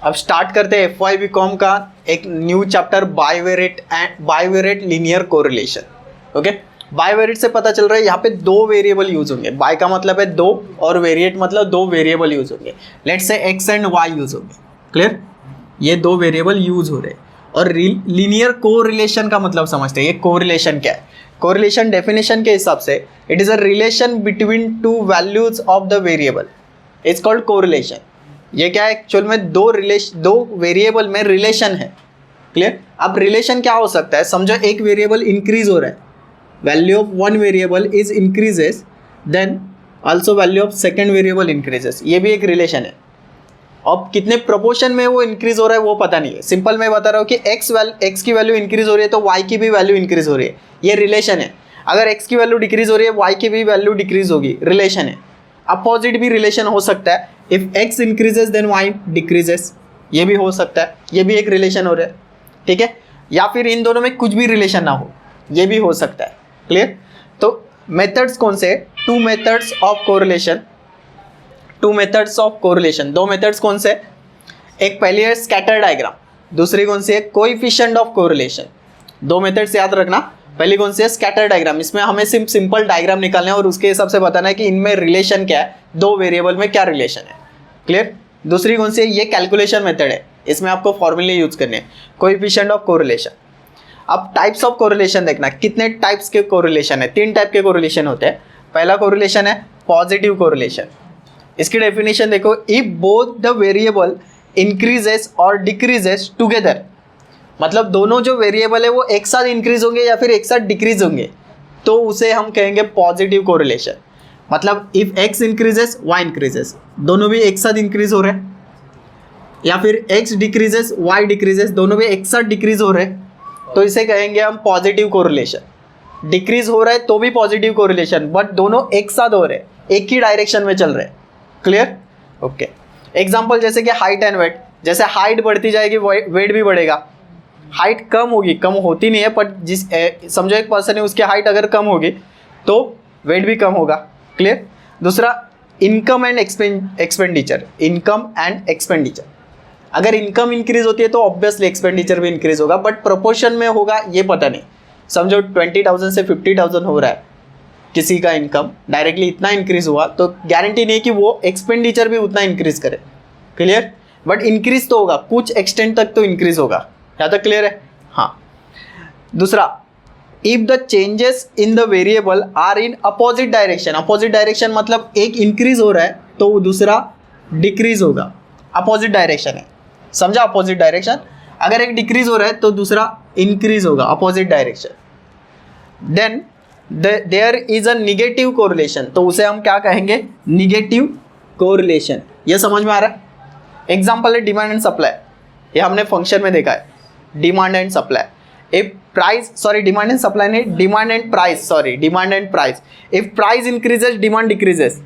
अब स्टार्ट करते हैं FY BCom का एक new chapter bivariate linear correlation. Okay, bivariate से पता चल रहा है यहाँ पे दो वेरिएबल यूज होंगे। बाय का मतलब है दो और वेरिएट मतलब दो वेरिएबल यूज होंगे। Let's say x and y use होंगे। क्लियर, ये दो वेरिएबल यूज हो रहे हैं। और लीनियर कोरिलेशन का मतलब समझते हैं। ये कोरिलेशन क्या है? कोरिलेशन डेफिनेशन के हिसाब से it is a relation between two values of the variable, it's called correlation. ये क्या है? एक्चुअल में दो वेरिएबल में रिलेशन है। क्लियर, अब रिलेशन क्या हो सकता है? समझो एक वेरिएबल इंक्रीज हो रहा है, value of one variable is increases, then also value of second variable increases. ये भी एक रिलेशन है। अब कितने प्रोपोर्शन में वो इंक्रीज हो रहा है वो पता नहीं है। सिंपल मैं बता रहा हूँ कि x की वैल्यू इंक्रीज हो रही है तो y की भी वैल्यू इंक्रीज हो रही है, ये रिलेशन है। अगर x की वैल्यू डिक्रीज हो रही है y की भी वैल्यू डिक्रीज होगी, रिलेशन है। अपोजिट भी रिलेशन हो सकता है, if x increases then y decreases, ये भी हो सकता है, ये भी एक रिलेशन हो रहा है। ठीक है, या फिर इन दोनों में कुछ भी रिलेशन ना हो, ये भी हो सकता है। क्लियर, तो मेथड्स कौन से? Two methods of correlation, two methods of correlation. दो मेथड्स कौन से? एक पहली है स्कैटर डायग्राम, दूसरी कौन सी है? Coefficient of correlation. दो मेथड्स याद रखना। पहली कौन सी है? Scatter diagram. इसमें हमें सिंपल डायग्राम निकालना है और उसके हिसाब से बताना है कि इनमें रिलेशन क्या है, दो वेरिएबल में क्या रिलेशन है। क्लियर, दूसरी कौन सी है? ये कैलकुलेशन मेथड है, इसमें आपको फॉर्मूले यूज करने हैं, कोएफिशिएंट ऑफ कोरिलेशन। अब टाइप्स ऑफ कोरिलेशन देखना, कितने टाइप्स के कोरिलेशन है? तीन टाइप के कोरिलेशन होते हैं। पहला कोरिलेशन है पॉजिटिव कोरिलेशन। इसकी डेफिनेशन देखो, if both the variable increases और डिक्रीजेस टुगेदर, मतलब दोनों जो वेरिएबल है वो एक साथ इंक्रीज होंगे या फिर एक साथ डिक्रीज होंगे, तो उसे हम कहेंगे पॉजिटिव कोरिलेशन। मतलब if x increases y increases, दोनों भी एक साथ इंक्रीज हो रहे हैं, या फिर x डिक्रीजेस y डिक्रीजेस, दोनों भी एक साथ डिक्रीज हो रहे हैं, तो इसे कहेंगे हम पॉजिटिव कोरिलेशन। डिक्रीज हो रहा है तो भी पॉजिटिव कोरिलेशन, बट दोनों एक साथ हो रहे हैं, एक ही डायरेक्शन में चल रहे हैं। Clear, okay. एग्जाम्पल जैसे कि हाइट एंड वेट, जैसे हाइट बढ़ती जाएगी वेट भी बढ़ेगा। हाइट कम होगी, कम होती नहीं है, पर समझो एक पर्सन है, उसकी हाइट अगर कम होगी तो वेट भी कम होगा। क्लियर, दूसरा income and expenditure, income and expenditure. अगर इनकम इंक्रीज होती है तो ऑब्वियसली एक्सपेंडिचर भी इंक्रीज होगा, बट प्रोपोर्शन में होगा ये पता नहीं। समझो 20,000 से 50,000 हो रहा है किसी का इनकम, डायरेक्टली इतना इंक्रीज हुआ तो गारंटी नहीं कि वो एक्सपेंडिचर भी उतना इंक्रीज करे। क्लियर, बट इंक्रीज तो होगा, कुछ एक्सटेंट तक तो इंक्रीज होगा। यहाँ तक क्लियर है? हाँ। दूसरा, if the changes in the variable are in opposite direction, opposite direction मतलब एक इंक्रीज हो रहा है तो दूसरा डिक्रीज होगा, अपोजिट डायरेक्शन है। समझा? अपोजिट डायरेक्शन, अगर एक डिक्रीज हो रहा है तो दूसरा इंक्रीज होगा, opposite direction. Then there is a negative correlation, तो उसे हम क्या कहेंगे? Negative correlation. ये समझ में आ रहा है? एग्जाम्पल है डिमांड एंड सप्लाई, ये हमने फंक्शन में देखा है, demand and supply. If price, sorry demand and supply नहीं, demand and price, sorry demand and price. If price increases demand decreases,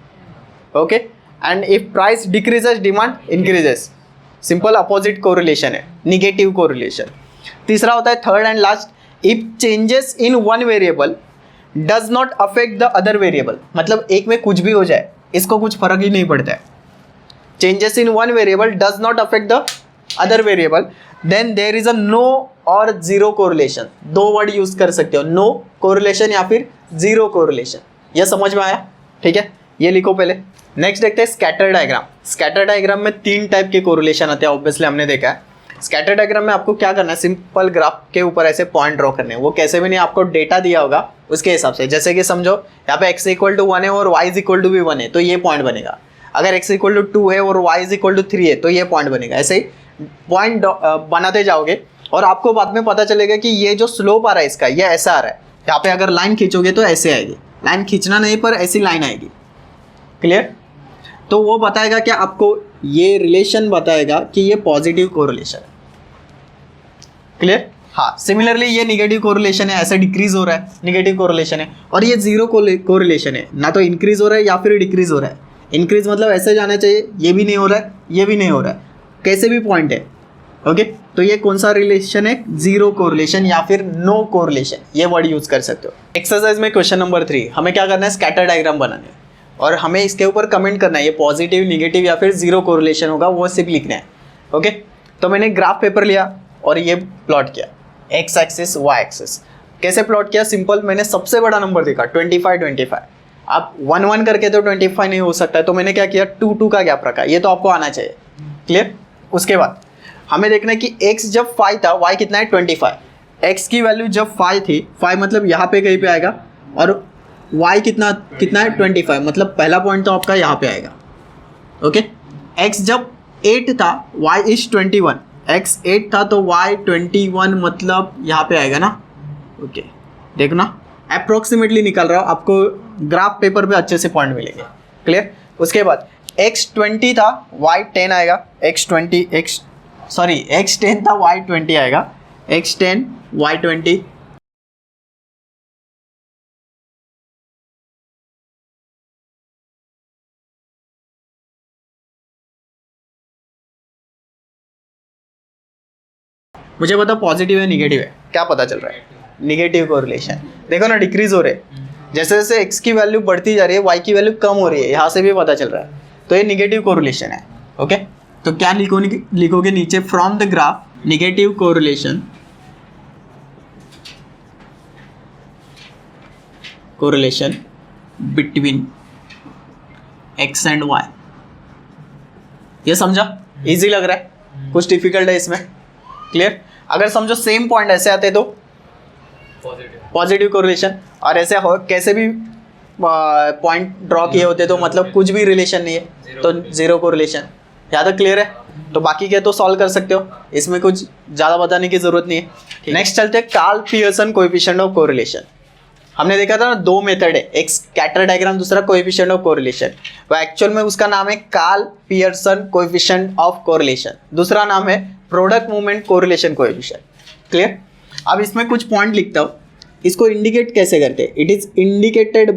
okay, and if price decreases demand increases. Simple opposite correlation है, negative correlation. तीसरा होता है third and last, if changes in one variable does not affect the other variable, मतलब एक में कुछ भी हो जाए इसको कुछ फर्क ही नहीं पड़ता है। Changes in one variable does not affect the other variable, then there is a no और जीरो कोरिलेशन। दो वर्ड यूज कर सकते हो, नो कोरिलेशन या फिर जीरो कोरिलेशन। यह समझ में आया? ठीक है, ये लिखो पहले। नेक्स्ट देखते हैं स्कैटर डायग्राम। स्कैटर डायग्राम में तीन टाइप के कोरिलेशन आते हैं, ऑब्वियसली हमने देखा है। स्कैटर डायग्राम में आपको क्या करना है? सिंपल ग्राफ के ऊपर ऐसे पॉइंट ड्रॉ करने हैं। वो कैसे भी नहीं, आपको डेटा दिया होगा उसके हिसाब से। जैसे कि समझो यहाँ पे x = 1 है और y = भी 1 है तो ये पॉइंट बनेगा। अगर x = 2 है और y = 3 है तो ये पॉइंट बनेगा। ऐसे ही पॉइंट बनाते जाओगे और आपको बाद में पता चलेगा कि ये जो स्लोप आ रहा है इसका, ये ऐसा आ रहा है। यहाँ पे अगर लाइन खींचोगे तो ऐसे आएगी, लाइन खींचना नहीं पर ऐसी लाइन आएगी। क्लियर, तो वो बताएगा क्या आपको? ये रिलेशन बताएगा कि ये पॉजिटिव कोरिलेशन है। क्लियर, हाँ। सिमिलरली ये निगेटिव कोरिलेशन है, ऐसे डिक्रीज हो रहा है, निगेटिव कोरिलेशन है। और ये जीरो कोरिलेशन है, ना तो इंक्रीज हो रहा है या फिर डिक्रीज हो रहा है। इंक्रीज मतलब ऐसे जाना चाहिए, ये भी नहीं हो रहा है, ये भी नहीं हो रहा है, कैसे भी पॉइंट है। ओके, तो ये कौन सा रिलेशन है? जीरो कोरिलेशन या फिर नो कोरिलेशन, ये वर्ड यूज कर सकते हो। एक्सरसाइज में क्वेश्चन नंबर 3, हमें क्या करना है? स्कैटर डायग्राम बनाना है और हमें इसके ऊपर कमेंट करना है, ये पॉजिटिव, निगेटिव या फिर जीरो कोरिलेशन होगा, वो सिर्फ लिखना है। ओके, तो मैंने ग्राफ पेपर लिया और ये प्लॉट किया, एक्स एक्सिस वाई एक्सिस। कैसे प्लॉट किया? सिंपल, मैंने सबसे बड़ा नंबर देखा 25। आप 1 1 करके तो 25 नहीं हो सकता है, तो मैंने क्या किया 2 2 का गैप रखा। ये तो आपको आना चाहिए, क्लियर। उसके बाद हमें देखना है कि x जब 5 था, y कितना है 25। x की वैल्यू जब 5 थी, 5 मतलब यहाँ पे कहीं पे आएगा, और y कितना है 25, मतलब पहला पॉइंट तो आपका यहाँ पे आएगा। ओके, x जब 8 था, y इज 21, x 8 था तो y 21 मतलब यहाँ पे आएगा ना। ओके, देखना अप्रोक्सीमेटली निकल रहा हो, आपको ग्राफ पेपर पे अच्छे से पॉइंट मिलेंगे, क्लियर। उसके बाद x 20 था, y 10 आएगा, x 10 था, y 20 आएगा, x 10 y 20। मुझे पता पॉजिटिव है निगेटिव है, क्या पता चल रहा है? Negative correlation. देखो ना, डिक्रीज हो रहे हैं, जैसे जैसे x की वैल्यू बढ़ती जा रही है y की वैल्यू कम हो रही है, यहाँ से भी पता चल रहा है, तो ये निगेटिव कोरिलेशन है। ओके, तो क्या लिखोगे नीचे, from the graph negative correlation between x and y। ये समझा? इजी लग रहा है? कुछ डिफिकल्ट है इसमें? क्लियर। अगर समझो सेम पॉइंट ऐसे आते तो पॉजिटिव कोरिलेशन, और ऐसे हो कैसे भी पॉइंट ड्रॉ किए होते तो मतलब कुछ भी रिलेशन नहीं है, तो जीरो कोरिलेशन। यहाँ तक क्लियर है? तो बाकी के तो सॉल्व कर सकते हो, इसमें कुछ ज़्यादा बताने की जरूरत नहीं है। नेक्स्ट चलते हैं Karl Pearson coefficient of correlation. हमने देखा था ना, दो मेथड है, एक स्कैटर डायग्राम, दूसरा कोएफिशिएंट ऑफ कोरिलेशन। वो एक्चुअल में उसका नाम है Karl Pearson coefficient of correlation, दूसरा नाम है product movement correlation coefficient. Clear. अब इसमें कुछ पॉइंट लिखता हूँ, इसको इंडिकेट कैसे करते हैं? It is indicated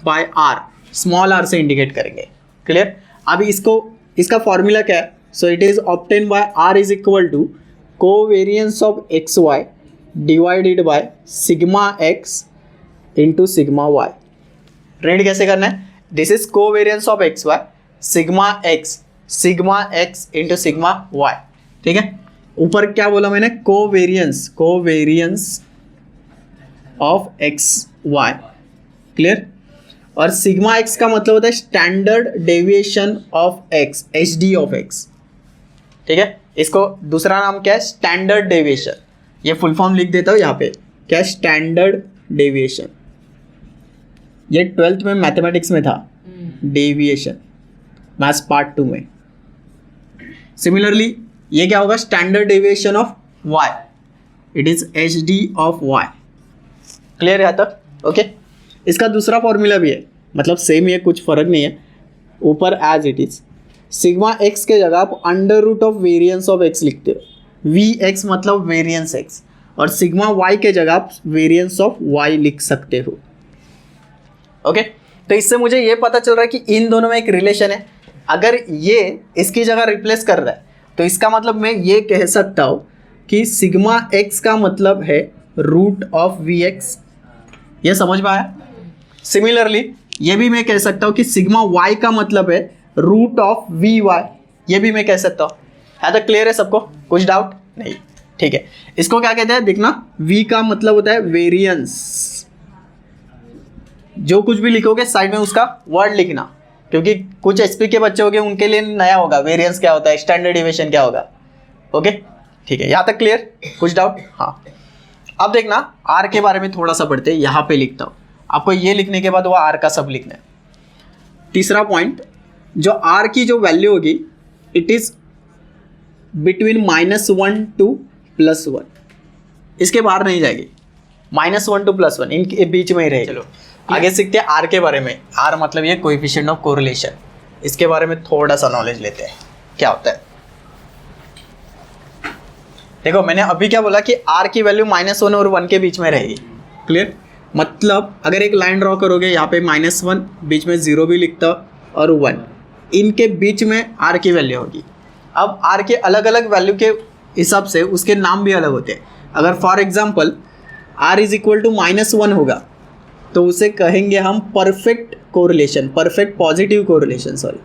by r, small r से इंडिकेट करेंगे। क्लियर। अब इसका फॉर्मूला क्या है? So it is obtain by r is equal to covariance of x y divided by sigma x into sigma y. Read कैसे करना है? This is covariance of x y, sigma x into sigma y. ठीक है। ऊपर क्या बोला मैंने? Covariance of x y. Clear. और सिग्मा एक्स का मतलब होता है standard deviation of x, H D of x. ठीक है। इसको दूसरा नाम क्या है? Standard deviation. ये फुल फॉर्म लिख देता हूँ यहाँ पे, क्या? Standard deviation. ये 12th में मैथमेटिक्स में था, डेविएशन, मैथ्स पार्ट 2 में। सिमिलरली ये क्या होगा? Standard deviation of y, it is H D of y. Clear है तक? ओके। इसका दूसरा फॉर्मूला भी है, मतलब सेम ही है, कुछ फर्क नहीं है। ऊपर as it is, sigma x के जगह आप under root of variance of x लिखते हो, वी एक्स मतलब वेरिएंस एक्स, और सिग्मा वाई के जगह आप वेरिएंस ऑफ वाई लिख सकते हो। ओके। तो इससे मुझे ये पता चल रहा है कि इन दोनों में एक रिलेशन है। अगर ये इसकी जगह रिप्लेस कर रहा है तो इसका मतलब मैं ये कह सकता हूँ कि सिग्मा एक्स का मतलब है रूट ऑफ वी एक्स। ये समझ में आया? सिमिलरली ये भी मैं कह सकता हूँ कि सिग्मा वाई का मतलब है रूट ऑफ वी वाई, ये भी मैं कह सकता हूँ। है तो क्लियर है सबको? कुछ डाउट नहीं? ठीक है। इसको क्या कहते हैं? देखना, वी का मतलब होता है वेरिएंस। जो कुछ भी लिखोगे साइड में उसका वर्ड लिखना, क्योंकि कुछ एचपी के बच्चे होंगे उनके लिए नया होगा, वेरिएंस क्या होता है, स्टैंडर्ड डेविएशन क्या होगा। ओके, ठीक है। यहाँ तक क्लियर? कुछ डाउट? हाँ। अब देखना, आर के बारे में थोड़ा सा पढ़ते हैं। यहाँ पे लिखता हूँ, आपको ये लिखने के बाद वो आर का सब लिखना है। तीसरा पॉइंट, जो आर की जो वैल्यू होगी, इट इज बिटवीन -1 टू +1, इसके बाहर नहीं जाएगी। -1 टू +1 इनके बीच में ही रहेगी। चलो आगे सीखते हैं आर के बारे में। आर मतलब ये कोएफिशिएंट ऑफ कोरिलेशन, इसके बारे में थोड़ा सा नॉलेज लेते हैं, क्या होता है। देखो मैंने अभी क्या बोला कि आर की वैल्यू -1 और 1 के बीच में रहेगी। क्लियर। मतलब अगर एक लाइन ड्रॉ करोगे, यहाँ पे -1, बीच में 0 भी लिखता और 1, इनके बीच में आर की वैल्यू होगी। अब आर के अलग अलग वैल्यू के हिसाब से उसके नाम भी अलग होते हैं। अगर for example r is equal to -1 होगा तो उसे कहेंगे हम perfect correlation, perfect positive correlation, sorry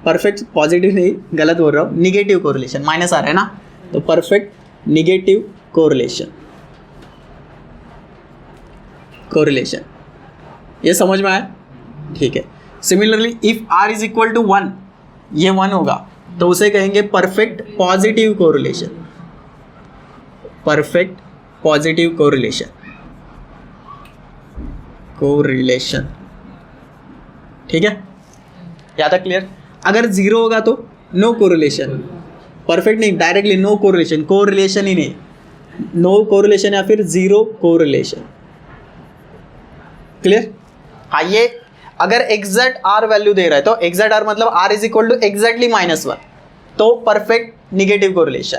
perfect positive नहीं, गलत बोल रहा हूँ, निगेटिव कोरिलेशन, माइनस आ रहा है ना, तो परफेक्ट निगेटिव कोरिलेशन, कोरिलेशन। ये समझ में आया? ठीक है। Similarly if r is equal to 1, ये 1 होगा तो उसे कहेंगे perfect positive correlation, perfect positive correlation, correlation. ठीक है, यहाँ तक क्लियर? अगर 0 होगा तो नो कोरिलेशन, परफेक्ट नहीं, डायरेक्टली नो कोरिलेशन, कोरिलेशन ही नहीं, नो कोरिलेशन या फिर 0 कोरिलेशन। क्लियर? हाँ, ये अगर एग्जैक्ट आर वैल्यू दे रहा है तो एग्जैक्ट आर मतलब r is equal to exactly -1, तो परफेक्ट निगेटिव कोरिलेशन।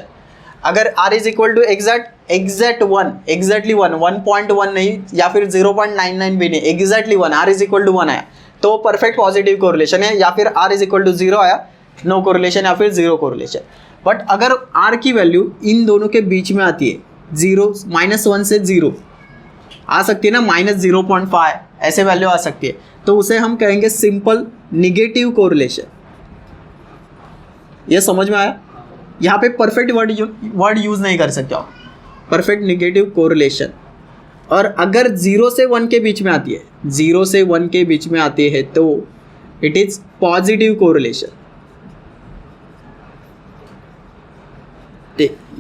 अगर r is equal to exact 1, exactly 1, 1.1 नहीं या फिर 0.99 भी नहीं, exactly 1, r is equal to 1 आया तो परफेक्ट पॉजिटिव कोरिलेशन है, या फिर आर इज इक्वल टू 0 आया नो कोरिलेशन या फिर 0 कोरिलेशन। बट अगर आर की वैल्यू इन दोनों के बीच में आती है, 0 -1 से 0 आ सकती है ना, -0.5 ऐसे वैल्यू आ सकती है, तो उसे हम कहेंगे सिंपल निगेटिव कोरिलेशन। ये समझ में आया? यहाँ पे परफेक्ट वर्ड यूज नहीं कर सकते आप, परफेक्ट निगेटिव कोरिलेशन। और अगर 0 से 1 के बीच में आती है, 0 से 1 के बीच में आती है तो इट इज पॉजिटिव कोरिलेशन।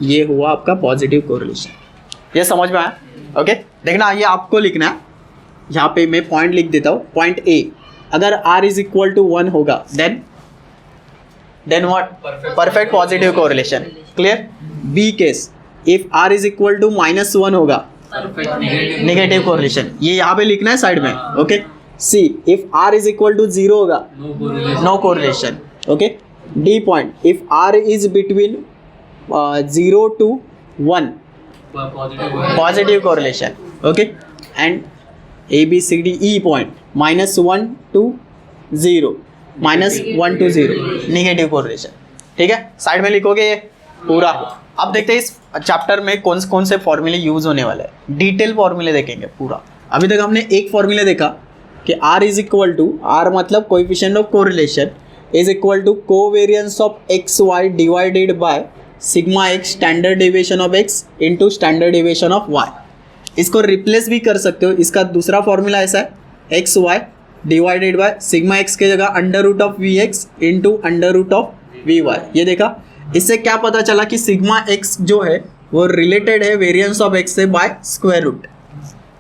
ये हुआ आपका पॉजिटिव कोरिलेशन। ये समझ में आया? ओके, देखना ये आपको लिखना है, यहाँ पे मैं पॉइंट लिख देता हूँ। पॉइंट ए, अगर r इज इक्वल टू 1 होगा then what? Perfect positive correlation. Clear? B case, if r is equal to -1 होगा नेगेटिव कोरिलेशन, ये यहाँ पे लिखना है साइड में। Okay. C, if r is equal to 0 होगा no correlation. Okay. D point, if r is between 0 to 1 positive correlation. Okay. And A B C D E point, -1 to 0, -1 to 0 negative correlation. ठीक है, side में लिखोगे ये पूरा। अब देखते हैं इस चैप्टर में कौन कौन से फॉर्मूले यूज होने वाले हैं, डिटेल फॉर्मूले देखेंगे पूरा। अभी तक हमने एक फॉर्मूला देखा कि r is equal to, r मतलब coefficient of correlation, is equal to covariance of x y divided by sigma x standard deviation of x into standard deviation of y। इसको रिप्लेस भी कर सकते हो, इसका दूसरा फॉर्मूला ऐसा है, x y divided by sigma x के जगह √(vx) इंटू √(vy)। ये देखा, इससे क्या पता चला कि सिग्मा एक्स जो है वो रिलेटेड है वेरिएंस ऑफ एक्स से by square root.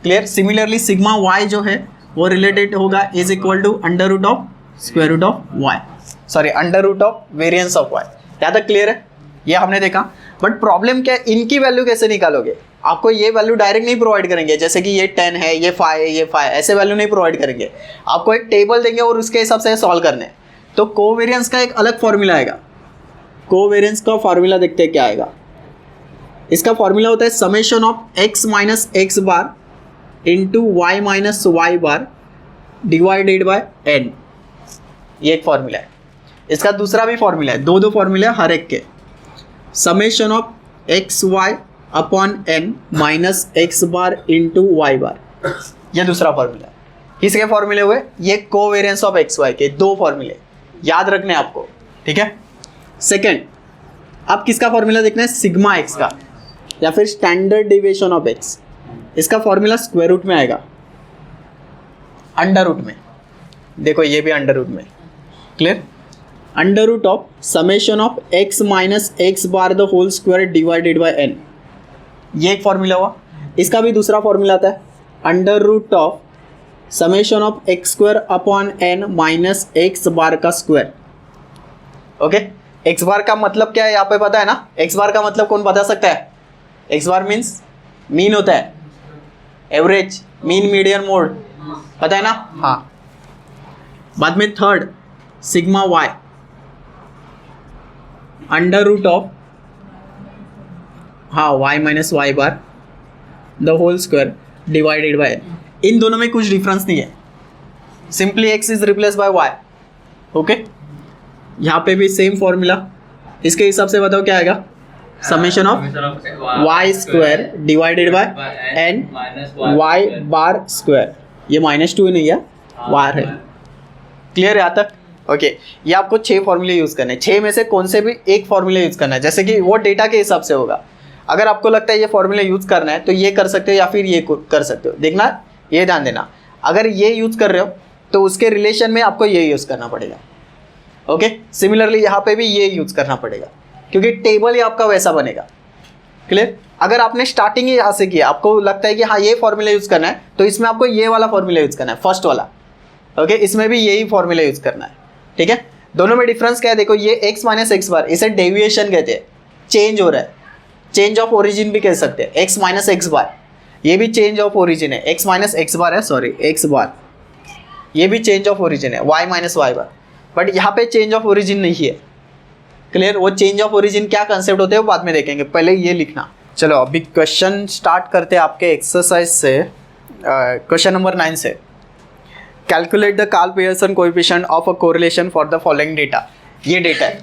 Clear? Similarly sigma y जो है वो रिलेटेड होगा is equal to √(y), sorry √(variance of y। यहाँ तक क्लियर है? ये हमने देखा। बट प्रॉब्लम क्या है, इनकी वैल्यू कैसे निकालोगे? आपको ये वैल्यू डायरेक्ट नहीं प्रोवाइड करेंगे, जैसे कि ये 10 है, ये 5 है, ये 5, ऐसे वैल्यू नहीं प्रोवाइड करेंगे। आपको एक टेबल देंगे और उसके हिसाब से सॉल्व करने। तो कोवेरियंस का एक अलग फॉर्मूला आएगा। कोवेरियंस का फॉर्मूला देखते हैं क्या आएगा। इसका फॉर्मूला होता है summation of x minus x bar into y minus y bar divided by n। ये एक फॉर्मूला है। इसका दूसरा भी फॉर्मूला है, दो फॉर्मूले हर एक के। Summation of x y upon n minus x bar into y bar, यह दूसरा फॉर्मूला है। किसके फॉर्मूले हुए? ये कोवेरियंस ऑफ एक्स वाई के दो फॉर्मूले याद रखने आपको। ठीक है। सेकेंड, अब किसका फॉर्मूला देखना है? सिग्मा एक्स का या फिर स्टैंडर्ड डेविएशन ऑफ एक्स। इसका फॉर्मूला स्क्वायर रूट में आएगा, अंडर रूट में। देखो ये भी अंडर रूट में। Clear? Under root of summation of x minus x bar the whole square divided by n। ये एक फॉर्मूला हुआ। इसका भी दूसरा फॉर्मूला आता है under root of summation of x square upon n minus x bar का स्क्वायर। ओके। एक्स बार का मतलब क्या है यहाँ पे पता है ना? एक्स बार का मतलब कौन बता सकता है? एक्स बार मीन्स मीन होता है, एवरेज, मीन, मीडियन, मोड, पता है ना? हाँ। बाद में third sigma y under root of, हाँ, y minus y bar the whole square divided by. इन दोनों में कुछ डिफरेंस नहीं है, simply x is replace by y। Okay. यहाँ पे भी सेम फॉर्मूला, इसके हिसाब से बताओ क्या आएगा? Summation of y square divided by n y bar square. ये -2 नहीं है, वायर है। क्लियर है यहाँ तक? ओके ये आपको 6 फॉर्मूले यूज़ करने हैं, 6 में से कौन से भी एक फॉर्मूले यूज़ करना है, जैसे कि वो डेटा के हिसाब से होगा। अगर आपको लगता है ये फॉर्मूले यूज़ करना है तो ये कर सकते हो या फिर ये कर सकते हो। देखना, ये ध्यान देना, अगर ये यूज़ कर रहे हो तो उसके रिलेशन में आपको ये यूज़ करना पड़ेगा। ओके सिमिलरली यहाँ पे भी ये यूज़ करना पड़ेगा, क्योंकि टेबल ही आपका वैसा बनेगा। क्लियर? अगर आपने स्टार्टिंग ही यहाँ से किया, आपको लगता है कि हाँ ये फॉर्मूला यूज़ करना है, तो इसमें आपको ये वाला फॉर्मूला यूज़ करना है, फर्स्ट वाला। ओके इसमें भी यही फॉर्मूला यूज़ करना है। ठीक है, दोनों में डिफरेंस क्या है देखो, ये x माइनस एक्स बार, इसे डेविएशन कहते हैं, चेंज हो रहा है, चेंज ऑफ ओरिजिन भी कह सकते हैं। x माइनस एक्स बार ये भी चेंज ऑफ ओरिजिन है, x माइनस एक्स बार है, सॉरी x बार ये भी चेंज ऑफ ओरिजिन है, y minus y bar, but यहाँ पे चेंज ऑफ ओरिजिन नहीं है। क्लियर? वो चेंज ऑफ ओरिजिन क्या कंसेप्ट होते हैं वो बाद में देखेंगे, पहले ये लिखना। चलो अभी क्वेश्चन स्टार्ट करते हैं आपके एक्सरसाइज से, क्वेश्चन नंबर 9 से। Calculate the Karl Pearson coefficient of a correlation for the following data. ये डेटा है,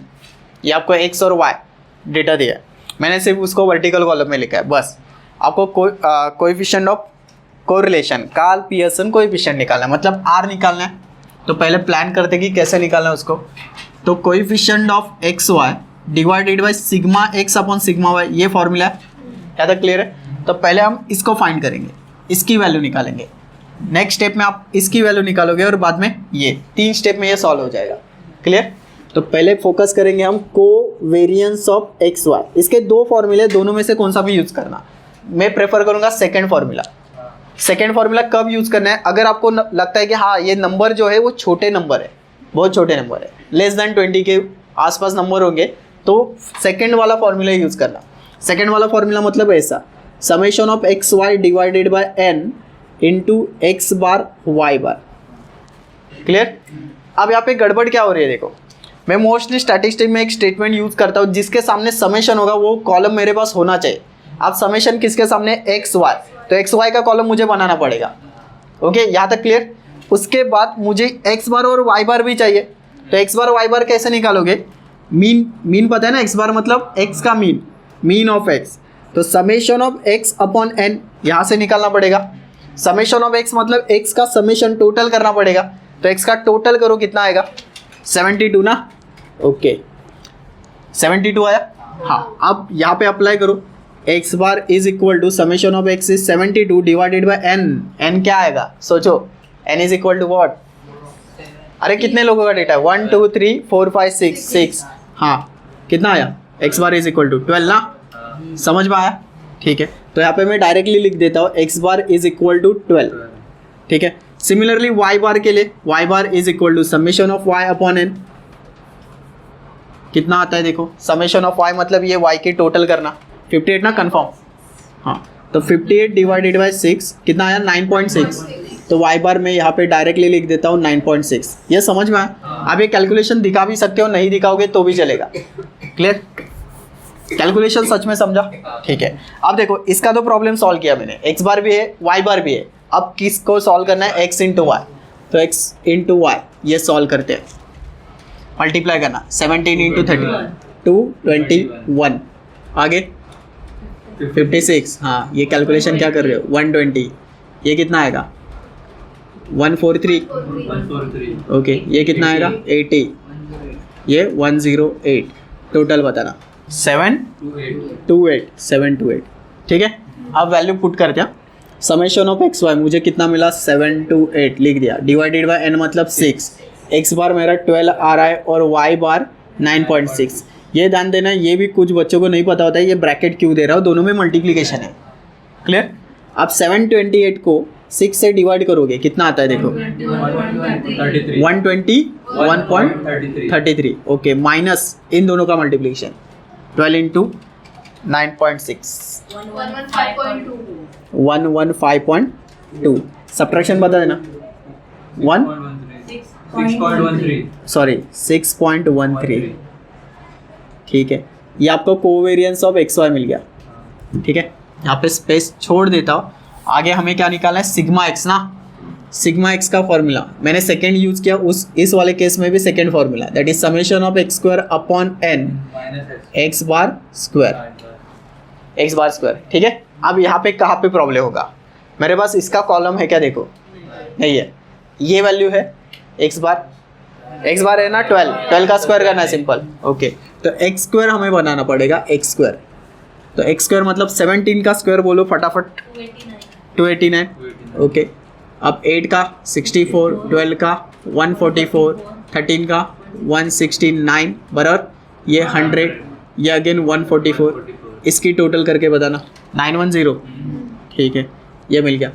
ये आपको x और y डेटा दिया है, मैंने सिर्फ उसको वर्टिकल कॉलम में लिखा है बस। आपको coefficient of correlation Karl Pearson coefficient निकालना है, मतलब R निकालना है। तो पहले प्लान करते कि कैसे निकालना है उसको। तो coefficient of x y divided by sigma x upon sigma y, ये फॉर्मूला है। क्या तक क्लियर है? तो पहले हम इसको फाइंड करेंगे, इसकी वैल्यू निकालेंगे, नेक्स्ट स्टेप में आप इसकी वैल्यू निकालोगे और बाद में ये 3 स्टेप में ये सॉल्व हो जाएगा। क्लियर? तो पहले फोकस करेंगे हम कोवेरिएंस ऑफ एक्स वाई। इसके 2 फॉर्मूले, दोनों में से कौन सा भी यूज़ करना। मैं प्रेफर करूँगा सेकेंड फॉर्मूला। सेकेंड फॉर्मूला कब यूज़ करना है? अगर आपको लगता है कि हाँ ये नंबर जो है वो छोटे नंबर है, बहुत छोटे नंबर है, लेस देन 20 के आसपास नंबर होंगे, तो सेकेंड वाला फॉर्मूला यूज़ करना। सेकेंड वाला फॉर्मूला मतलब ऐसा, summation of x y divided by n into x bar y bar. Clear? अब यहाँ पे गड़बड़ क्या हो रही है देखो, मैं मोस्टली स्टैटिस्टिक में एक स्टेटमेंट यूज़ करता हूँ जिसके सामने समेशन होगा, वो कॉलम मेरे पास होना चाहिए। अब समेशन किसके सामने? एक्स वाई, तो एक्स वाई का कॉलम मुझे बनाना पड़ेगा। ओके यहाँ तक क्लियर? उसके बाद मुझे एक्स बार और वाई बार भी चाहिए, तो एक्स बार वाई बार कैसे निकालोगे? मीन पता है ना, एक्स बार मतलब एक्स का मीन ऑफ एक्स, तो summation of x upon n यहाँ से निकालना पड़ेगा। समेशन ऑफ एक्स मतलब एक्स का समेशन टोटल करना पड़ेगा, तो एक्स का टोटल करो कितना आएगा? 72 ना। ओके 72 आया। हाँ अब यहाँ पे अप्लाई करो, x bar is equal to summation of x is 72 divided by n. N क्या आएगा सोचो? N is equal to what? अरे कितने लोगों का डेटा है? 1 2 3 4 5 6। हाँ कितना आया? X bar is equal to 12 ना। समझ में आया? ठीक है, तो यहाँ पे मैं डायरेक्टली लिख देता हूँ x bar is equal to 12। ठीक है, सिमिलरली वाई बार के लिए y bar is equal to summation of y upon n. कितना आता है देखो, समेशन ऑफ वाई मतलब ये वाई की टोटल करना, 58 ना कंफर्म। हाँ तो 58 डिवाइडेड बाई 6 कितना आया? 9.6। तो वाई बार में यहाँ पे डायरेक्टली लिख देता हूँ 9.6। ये समझ में आया? आप ये कैलकुलेशन दिखा भी सकते हो, नहीं दिखाओगे तो भी चलेगा। क्लियर? कैलकुलेशन सच में समझा? ठीक है, अब देखो इसका तो प्रॉब्लम सॉल्व किया मैंने, एक्स बार भी है वाई बार भी है। अब किसको सॉल्व करना है? एक्स इंटू वाई, तो एक्स इंटू वाई ये सॉल्व करते हैं, मल्टीप्लाई करना 17 इंटू 30 221, आगे 56। हाँ ये कैलकुलेशन क्या कर रहे हो? 120, ये कितना आएगा? 143। ओके ये कितना आएगा? 80, ये 108। टोटल बताना 728। ठीक है, अब वैल्यू पुट करते हैं। समेशन ऑफ एक्स वाई मुझे कितना मिला? 728 लिख दिया, डिवाइडेड बाय एन मतलब 6। एक्स बार मेरा 12 आ रहा है और वाई बार 9.6। ये ध्यान देना, ये भी कुछ बच्चों को नहीं पता होता है ये ब्रैकेट क्यों दे रहा हूँ, दोनों में मल्टीप्लिकेशन है। क्लियर? अब 728 को 6 से डिवाइड करोगे कितना आता है देखो? 121.33। ओके माइनस इन दोनों का मल्टीप्लिकेशन 12 इंटू 9.6 115.2। सब्ट्रैक्शन बता देना 6.13। ठीक है, ये आपको कोवेरिएंस ऑफ एक्स वाई मिल गया। ठीक है, यहाँ पे स्पेस छोड़ देता हूँ। आगे हमें क्या निकालना है? सिग्मा एक्स ना। सिग्मा एक्स का फॉर्मूला मैंने सेकेंड यूज किया, इस वाले केस में भी second formula, that is summation of x square upon n x bar square. ठीक है, अब यहाँ पे कहाँ पे प्रॉब्लम होगा? मेरे पास इसका कॉलम है क्या देखो, नहीं है, ये वैल्यू है एक्स बार है ना 12 का स्क्वायर करना है सिंपल। ओके, तो एक्स स्क्वायर हमें बनाना पड़ेगा, एक्स स्क्वायर। तो एक्स स्क्वायर मतलब 17 का स्क्वायर बोलो फटाफट, 289। ओके, अब 8 का 64, 12 का 144, 13 का 169 बराबर, ये 100, ये अगेन 144, इसकी टोटल करके बताना 910। ठीक है, ये मिल गया,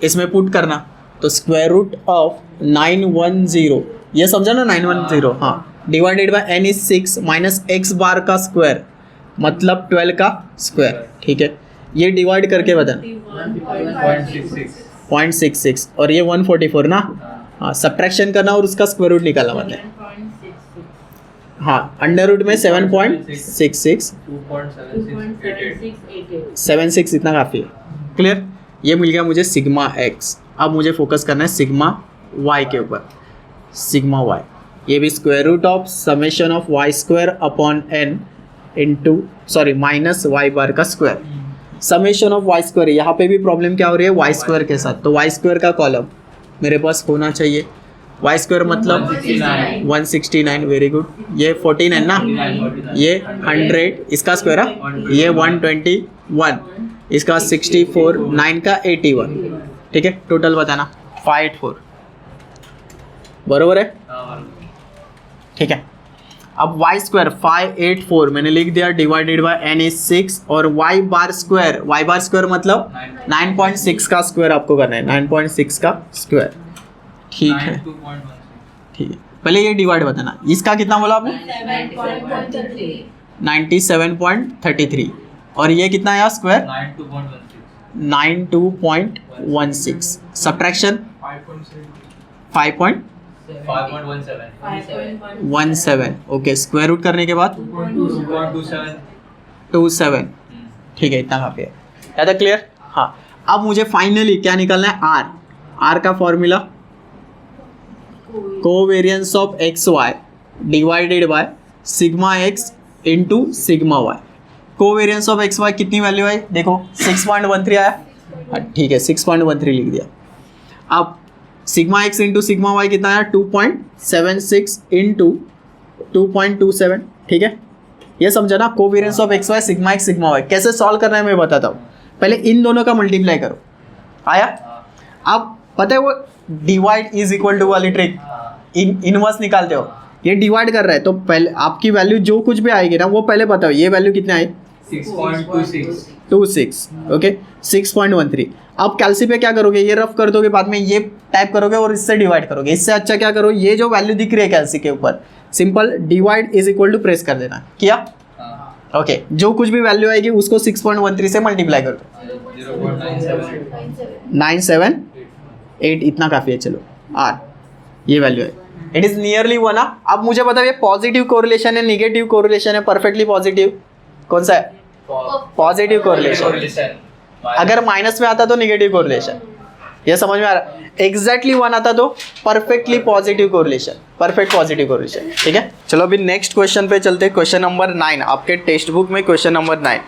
इसमें पुट करना तो स्क्वायर रूट ऑफ 910, ये समझा ना 910, हाँ, divided by n is 6 minus x bar का स्क्वायर मतलब 12 का स्क्वायर। ठीक है, ये डिवाइड करके बताना 0.66 और ये 144 ना, हाँ, सब्ट्रैक्शन करना और उसका स्क्वायर रूट निकालना मतलब, हाँ, अंडर रूट में 7.66, 76 इतना काफ़ी है। क्लियर, ये मिल गया मुझे सिग्मा एक्स। अब मुझे फोकस करना है सिग्मा वाई के ऊपर। सिग्मा वाई, ये भी square root of summation of y square upon n into minus y bar का square. Summation of y square, यहाँ पे भी प्रॉब्लम क्या हो रही है वाई स्क्वायर के साथ, तो वाई स्क्वायर का कॉलम मेरे पास होना चाहिए। वाई स्क्वायर मतलब 169, वेरी गुड, ये 14 है ना, ये 100 इसका स्क्वायर है, ये 121, इसका 64, 9 का 81। ठीक है, टोटल बताना 584 बरोबर है। ठीक है, अब वाई स्क्वायर 584 मैंने लिख दिया, डिवाइडेड बाय एन इज 6 और वाई बार स्क्वायर मतलब 9.6 का स्क्वायर आपको करना है, 9.6 का स्क्वायर। ठीक है, ठीक है, पहले ये डिवाइड बताना, इसका कितना बोला आपने 97.33 और ये कितना है square 92.16, subtraction 5.17। Okay, square root करने के बाद 2.27। ठीक है, इतना काफी है, ज़्यादा क्लियर। हाँ, अब मुझे फाइनली क्या निकालना है, आर का formula covariance of x y divided by sigma x into sigma y. Covariance of x y कितनी वैल्यू है देखो 6.13 आया, ठीक है 6.13 लिख दिया। अब sigma x into sigma y कितना आया 2.76 इंटू 2.27। ठीक है, ये समझा ना, covariance of x y sigma x sigma y कैसे सॉल्व करना है मैं बताता हूँ। पहले इन दोनों का मल्टीप्लाई करो, आया। अब पता है वो डिवाइड इज इक्वल टू वाली ट्रिक, इनवर्स निकालते हो, ये डिवाइड कर रहा है तो पहले आपकी वैल्यू जो कुछ भी आएगी ना वो पहले बताओ, ये वैल्यू कितने आई 6.26। ओके, 6.13। अब कैलसी पे क्या करोगे, ये रफ कर दोगे, बाद में ये टाइप करोगे और इससे डिवाइड करोगे। इससे अच्छा क्या करो, ये जो वैल्यू दिख रही है कैलसी के ऊपर simple divide is equal to press कर देना, किया। ओके, जो कुछ भी वैल्यू आएगी उसको 6.13 से मल्टीप्लाई कर दो, 978, इतना काफ़ी है। चलो आर, ये वैल्यू है, इट इज़ नियरली 1। अब मुझे बताओ ये पॉजिटिव कोरिलेशन है नेगेटिव कोरिलेशन है, परफेक्टली पॉजिटिव, कौन सा है पॉजिटिव कोरिलेशन। अगर माइनस में आता तो नेगेटिव कोरिलेशन, ये समझ में आ रहा है। एग्जैक्टली 1 आता तो perfectly positive correlation, perfect positive correlation. ठीक है, चलो अभी नेक्स्ट क्वेश्चन पे चलते हैं। क्वेश्चन नंबर 9 आपके टेक्स्ट बुक में, question number 9,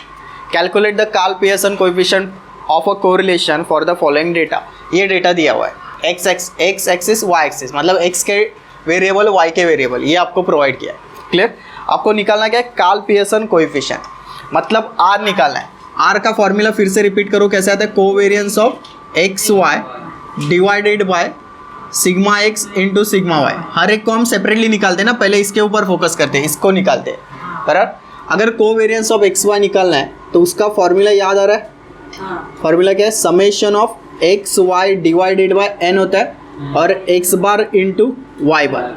calculate the Karl Pearson coefficient of a correlation for the following data. ये डेटा दिया हुआ है, एक्स एक्सिस वाई एक्सिस, मतलब एक्स के वेरिएबल वाई के वेरिएबल, ये आपको प्रोवाइड किया है। क्लियर, आपको निकालना क्या है कार्ल पियर्सन कोएफिशिएंट, मतलब आर निकालना है। आर का फॉर्मूला फिर से रिपीट करो, कैसे आता है, covariance of x y divided by sigma x into sigma y. हर एक को हम सेपरेटली निकालते हैं ना, पहले इसके ऊपर फोकस करते हैं, इसको निकालते हैं बराबर। अगर कोवेरियंस ऑफ एक्स वाई निकालना है तो उसका फॉर्मूला याद आ रहा है, फॉर्मूला क्या है, summation of x y divided by n होता है और x bar into y bar.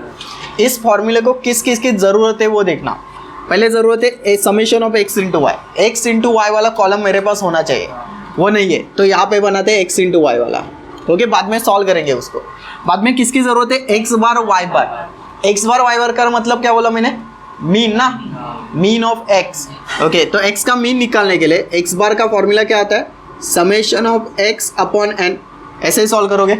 इस फॉर्मूले को किस किस की जरूरत है वो देखना। पहले जरूरत है summation of x into y, x into y वाला कॉलम मेरे पास होना चाहिए, वो नहीं है तो यहाँ पे बनाते हैं एक्स इंटू वाई वाला। ओके, बाद में सॉल्व करेंगे उसको। बाद में किसकी जरूरत है, एक्स बार वाई बार। एक्स बार वाई बार का मतलब क्या बोला मैंने, मीन ना, मीन ऑफ एक्स। ओके, तो एक्स का मीन निकालने के लिए एक्स बार का फॉर्मूला क्या आता है, summation of x upon n. ऐसे ही सॉल्व करोगे,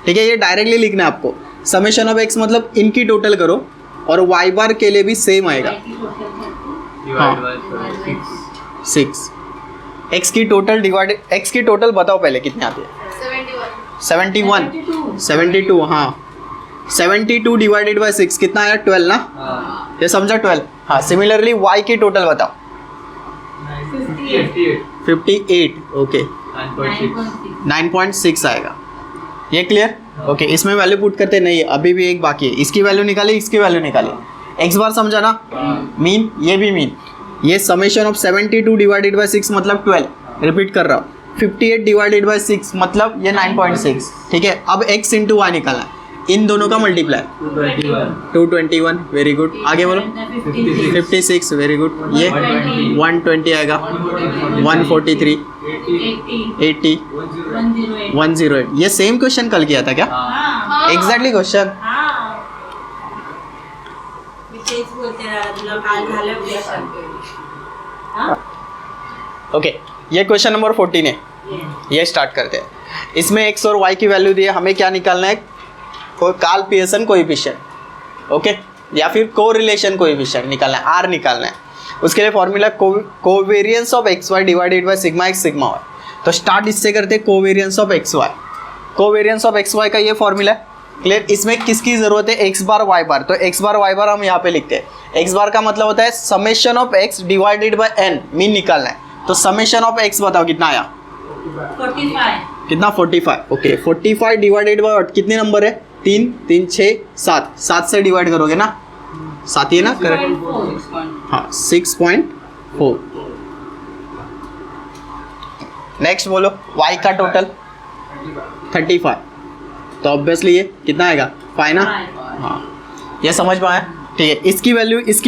ठीक है। ये डायरेक्टली लिखना है आपको, समेशन ऑफ एक्स मतलब इनकी टोटल करो और वाई बार के लिए भी सेम आएगा, हाँ 6। एक्स की टोटल डिवाइडेड, एक्स की टोटल बताओ पहले कितने आती है, 71। 72, हाँ 72 डिवाइडेड बाय 6 कितना आया 12 ना, ये समझा 12। हाँ सिमिलरली y की टोटल बताओ 58, ओके 9.6 आएगा, ये क्लियर। ओके इसमें वैल्यू पुट करते नहीं, अभी भी एक बाकी है, इसकी वैल्यू निकाली, इसकी वैल्यू निकाली, x बार समझा ना, मीन ये भी मीन, ये समेशन ऑफ 72 डिवाइडेड बाय 6 मतलब 12, रिपीट कर रहा हूँ, 58 डिवाइडेड बाय 6 मतलब ये 9.6, ठीक है। अब x इंटू वाई निकालना है, इन दोनों का मल्टीप्लाई 221, वेरी गुड, आगे बोलो 56, वेरी गुड, ये 120 आएगा, 143, 80, 108। ये सेम क्वेश्चन कल किया था क्या? Exactly question. ओके ये क्वेश्चन नंबर 14 है, ये स्टार्ट करते हैं। इसमें x और y की वैल्यू दी है, हमें क्या निकालना है, कार्ल पियर्सन कोएफिशिएंट, ओके, या फिर कोरिलेशन कोएफिशिएंट निकालना है, r निकालना है। उसके लिए formula covariance of x y divided by sigma x sigma y. तो स्टार्ट इससे करते हैं, covariance of x y, covariance of x y का ये फॉर्मूला है, क्लियर। इसमें किसकी जरूरत है, एक्स बार वाई बार, तो एक्स बार वाई बार हम यहाँ पे लिखते हैं। एक्स बार का मतलब होता है summation of x divided by n, mean निकालना है। तो समेशन ऑफ एक्स बताओ कितना आया, 45, कितना 45, ओके 45 डिवाइडेड बाय कितने नंबर है, 3 3 6 7, 7 से डिवाइड करोगे ना, 7 ही है ना, करेक्ट, हाँ 6.4। नेक्स्ट बोलो y का टोटल 35, तो ऑब्वियसली ये कितना आएगा 5 ना, हाँ ये समझ में आया, ठीक है। इसकी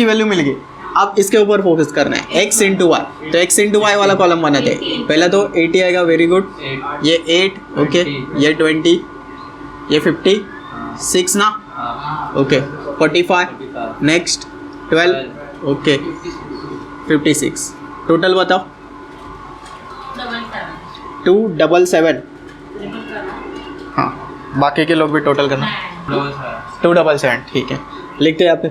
वैल्यू मिल गई, अब इसके ऊपर फोकस करना है, x इंटू वाई, तो x इंटू वाई वाला कॉलम बनाते हैं। पहला तो 80 आएगा, वेरी गुड, ये 8, ओके, ये 20, ये 56 ना, ओके 45, नेक्स्ट 12, ओके 56, टोटल बताओ 277, हाँ बाकी के लोग भी टोटल करना, 277, ठीक है, लिखते हैं यहाँ पे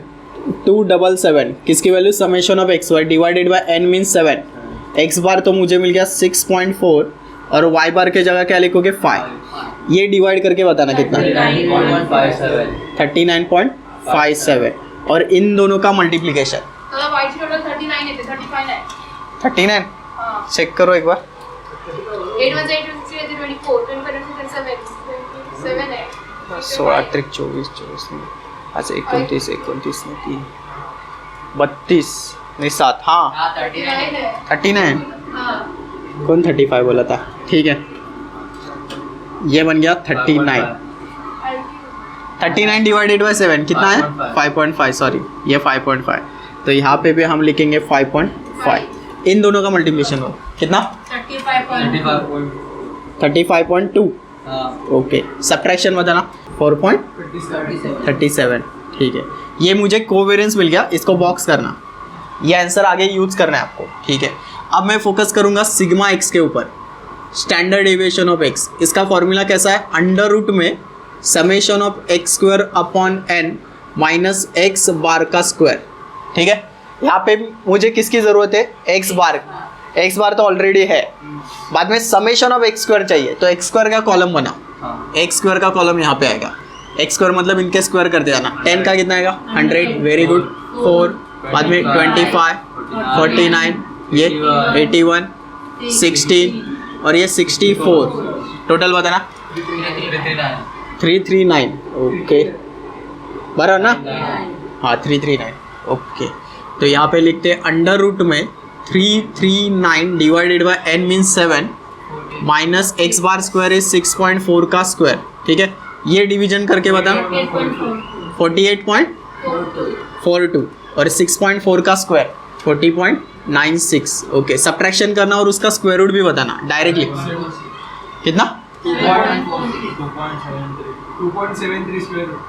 277, किसकी value, summation of x y divided by n mean 7, x bar तो मुझे मिल गया 6.4 और वाई बार के जगह क्या लिखोगे 5, ये डिवाइड करके बताना कितना, 39.57, और इन दोनों का मल्टीप्लिकेशन 39, चेक करो एक बार, 16 त्रिक 24 अच्छा 29 ने 3 32 नहीं 7, हाँ 39, कौन 35 बोला था, ठीक है, ये बन गया 39 डिवाइडेड बाय 7 कितना है 5.5, सॉरी ये 5.5, तो यहाँ पे भी हम लिखेंगे 5.5, इन दोनों का मल्टीप्लिकेशन हो कितना 35.2, ओके, सब्ट्रैक्शन बताना 4.37, ठीक है। ये मुझे कोवेरियंस मिल गया, इसको बॉक्स करना, ये आंसर आगे यूज करना है आपको, ठीक है। अब मैं फोकस करूंगा सिग्मा एक्स के ऊपर, स्टैंडर्ड डेविएशन ऑफ एक्स, इसका फॉर्मूला कैसा है, अंडर रूट में summation of x square upon n minus x bar का स्क्वायर, ठीक है। यहाँ पे मुझे किसकी ज़रूरत है, एक्स बार तो ऑलरेडी है, बाद में समेशन ऑफ एक्स स्क्वायर चाहिए, तो एक्स स्क्वायर का कॉलम बना, एक्स स्क्वायर का कॉलम यहाँ पे आएगा, एक्स स्क्वायर मतलब इनके स्क्वायर करते जाना, 10 का कितना आएगा 100, वेरी गुड, 4, बाद में 25, 49, ये 81, 16 और ये 64, टोटल बताना 339, ओके बराबर ना, हाँ 339, ओके। तो यहाँ पे लिखते हैं अंडर रूट में 339 divided by n means 7 minus x bar square is 6.4 का स्क्वायर, ठीक है। ये डिवीजन करके बता 48.42 और 6.4 का स्क्वायर 40.96, ओके। सब्ट्रैक्शन करना और उसका स्क्वायर रूट भी बताना डायरेक्टली, कितना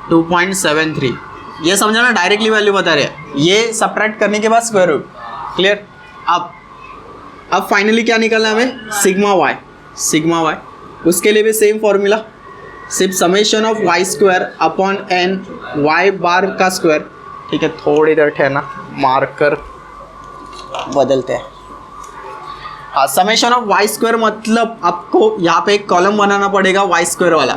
2.73, ये समझना डायरेक्टली वैल्यू बता रहे हैं, ये सब्ट्रैक्ट करने के बाद स्क्वायर रूट, क्लियर। अब फाइनली क्या निकालना है हमें, सिग्मा वाई, उसके लिए भी सेम फॉर्मूला, सिर्फ summation of y square upon n y bar का स्क्वायर, ठीक है। थोड़ी देर ठहरना, मार्कर बदलते हैं, हाँ समेशन ऑफ वाई स्क्वायर मतलब आपको यहाँ पे एक कॉलम बनाना पड़ेगा वाई स्क्वायर वाला,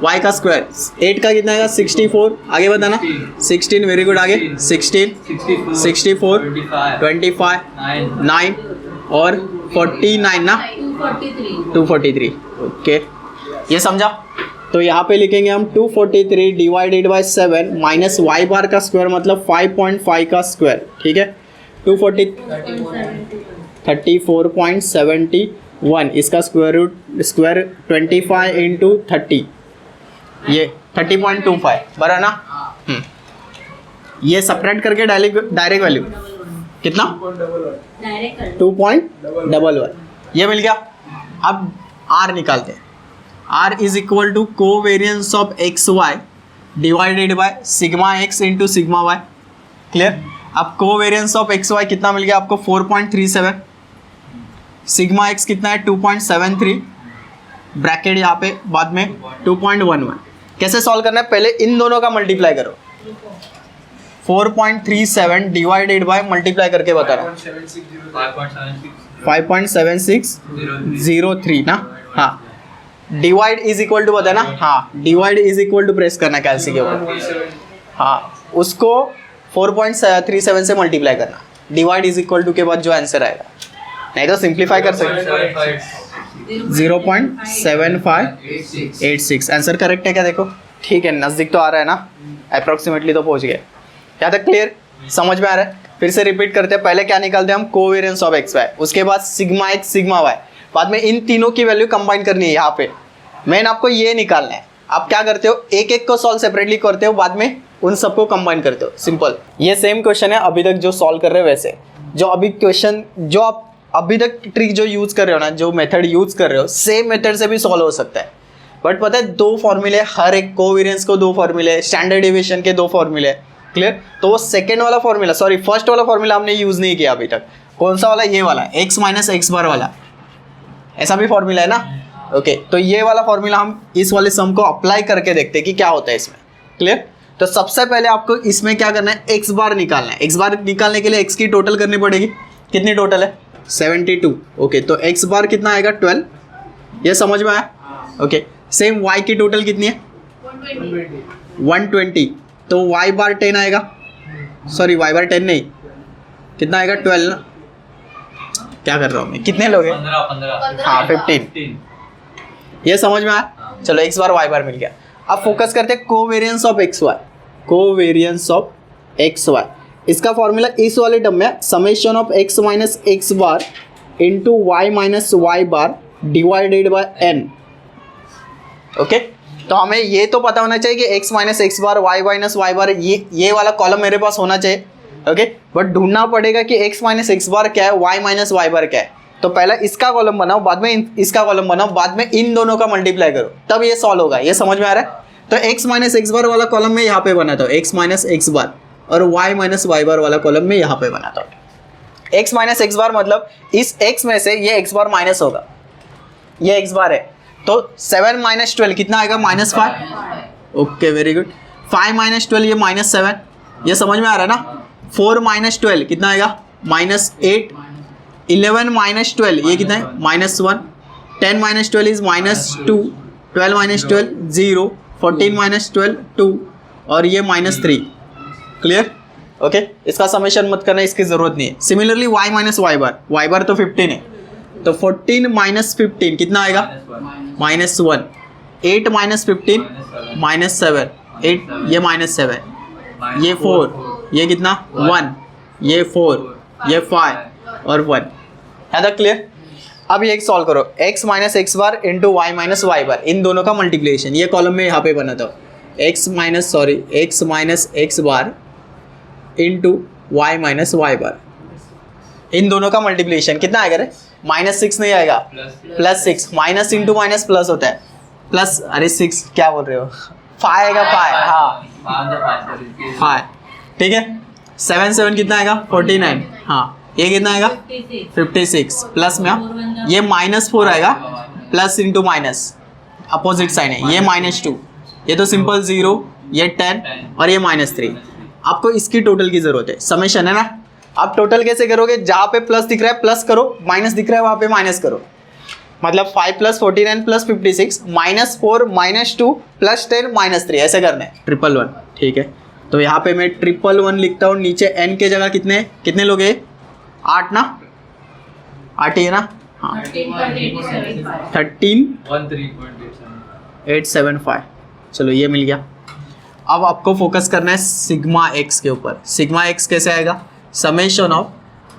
y का स्क्वायर 8 का कितना आएगा 64, आगे बताना 16, वेरी गुड, आगे 16, 64, 25, 9 और 49 ना 243, ओके ये समझा। तो यहाँ पे लिखेंगे हम 243 divided by 7 minus y bar का स्क्वायर मतलब 5.5 का स्क्वायर, ठीक है 34.71, इसका स्क्वायर रूट स्क्वायर 25 इंटू 30, ये 30.25 बराबर ना। ये सपरेट करके डायरेक्ट वैल्यू कितना डायरेक्ट 2.11 ये मिल गया। अब r निकालते हैं, r is equal to covariance of x y divided by sigma x into sigma y, clear. अब कोवेरियंस ऑफ एक्स वाई कितना मिल गया आपको 4.37, सिग्मा एक्स कितना है 2.73, ब्रैकेट यहाँ पे बाद में 2.11। कैसे सॉल्व करना है, पहले इन दोनों का मल्टीप्लाई करो, 4.37 डिवाइडेड बाय मल्टीप्लाई करके बता रहा हूँ 5.7603 ना, हाँ डिवाइड इज इक्वल टू बताना, हाँ divide is equal to press करना कैलसी के ऊपर, हाँ उसको 4.37 से मल्टीप्लाई करना, डिवाइड इज इक्वल टू के बाद जो आंसर आएगा, नहीं तो सिंप्लीफाई कर सकते 0.7586, आंसर करेक्ट है क्या, देखो ठीक है नज़दीक तो आ रहा है ना, अप्रोक्सीमेटली तो पहुंच गए। यहाँ तक क्लियर, समझ में आ रहा है। फिर से रिपीट करते हैं, पहले क्या निकालते हैं हम कोवेरियंस ऑफ एक्स वाई, उसके बाद सिग्मा एक्स सिग्मा वाई, बाद में इन तीनों की वैल्यू कंबाइन करनी है। यहाँ पे मेन आपको ये निकालना है, आप क्या करते हो एक एक को सॉल्व सेपरेटली करते हो, बाद में उन सबको कंबाइन करते हो, सिंपल। ये सेम क्वेश्चन है अभी तक जो सॉल्व कर रहे हो वैसे, जो अभी क्वेश्चन जो आप अभी तक ट्रिक जो यूज कर रहे हो ना, जो मेथड यूज कर रहे हो सेम मेथड से भी सॉल्व हो सकता है। बट पता है दो फॉर्मूले, हर एक कोवेरियंस को दो फॉर्मूले, स्टैंडर्ड डेविएशन के दो फॉर्मूले, क्लियर। तो वो सेकेंड वाला फॉर्मूला, सॉरी फर्स्ट वाला फॉर्मूला हमने यूज नहीं किया अभी तक। कौन सा वाला, ये वाला x माइनस एक्स बार वाला, ऐसा भी फॉर्मूला है ना, ओके। तो ये वाला फॉर्मूला हम इस वाले सम को अप्लाई करके देखते हैं कि क्या होता है इसमें, क्लियर। तो सबसे पहले आपको इसमें क्या करना है, x बार निकालना है। x बार निकालने के लिए x की टोटल करनी पड़ेगी, कितनी टोटल है 72, ओके। तो x बार कितना आएगा 12, ये समझ में आया, ओके। सेम y की टोटल कितनी है 120, तो y बार 10 आएगा, सॉरी y बार 10 नहीं, कितना आएगा 12 ना, क्या कर रहा हूँ मैं, कितने लोग हैं 15 हाँ 15, ये समझ में आया। चलो x बार y बार मिल गया। अब फोकस करते हैं covariance of x y, covariance of x y, इसका फॉर्मूला इस वाले टर्म में summation of x minus x bar into y minus y bar divided by n, okay. तो हमें ये तो पता होना चाहिए कि x minus x bar y minus y bar, ये वाला कॉलम मेरे पास होना चाहिए, ओके। बट ढूंढना पड़ेगा कि x माइनस एक्स बार क्या है, y माइनस वाई बार क्या है। तो पहले इसका कॉलम बनाओ, बाद में इसका कॉलम बनाओ, बाद में इन दोनों का मल्टीप्लाई करो, तब ये सॉल्व होगा। ये समझ में आ रहा है। तो x माइनस एक्स बार वाला कॉलम में यहाँ पे बनाता हूँ x माइनस एक्स बार, और y माइनस वाई बार वाला कॉलम में यहाँ पे बनाता हूँ। x माइनस एक्स बार मतलब इस x में से ये x बार माइनस होगा, ये x बार है, तो 7 माइनस 12 कितना आएगा -5, ओके वेरी गुड। 5 माइनस 12 ये -7, ये समझ में आ रहा है ना। 4 माइनस 12 कितना आएगा -8, 11 माइनस 12 ये कितना है -1, 10 माइनस 12 इज -2, 12 माइनस 12 0, 14 माइनस 12 2, और ये -3, क्लियर, ओके। इसका समेशन मत करना, इसकी जरूरत नहीं है। Similarly y minus y bar तो 15 है, तो 14 माइनस 15 कितना आएगा -1, 8 माइनस 15 -7, 8 ये -7, ये 4, ये कितना 1, ये 4, ये 5 और 1, है ना क्लियर। अब ये सॉल्व करो, x minus x bar into y minus y बार, इन दोनों का मल्टीप्लिकेशन, ये कॉलम में यहाँ पे बनाता हूँ, x minus x bar into y minus y बार, इन दोनों का मल्टीप्लिकेशन कितना आएगा रे, -6 नहीं आएगा, +6, माइनस इंटू माइनस प्लस होता है, प्लस, अरे 6 क्या बोल रहे हो, 5 आएगा, 5 हाँ 5, ठीक है। 7 7 कितना आएगा 49, हाँ ये कितना आएगा 56, प्लस में ये -4 आएगा, plus into minus opposite sign है, ये -2, ये तो सिंपल 0, ये 10 और ये -3। आपको इसकी टोटल की जरूरत है, समेशन है ना। आप टोटल कैसे करोगे, जहाँ पे प्लस दिख रहा है प्लस करो, माइनस दिख रहा है वहाँ पे माइनस करो, मतलब 5 प्लस 49 प्लस 56 -4 -2 प्लस 10 -3 ऐसे करना है 111, ठीक है। तो यहाँ पे मैं 111 लिखता हूँ, नीचे n के जगह कितने लोग हैं? 8 ना, 8 ही है ना, हाँ 13.875, चलो ये मिल गया। अब आपको फोकस करना है सिग्मा एक्स के ऊपर। सिग्मा एक्स कैसे आएगा? Summation of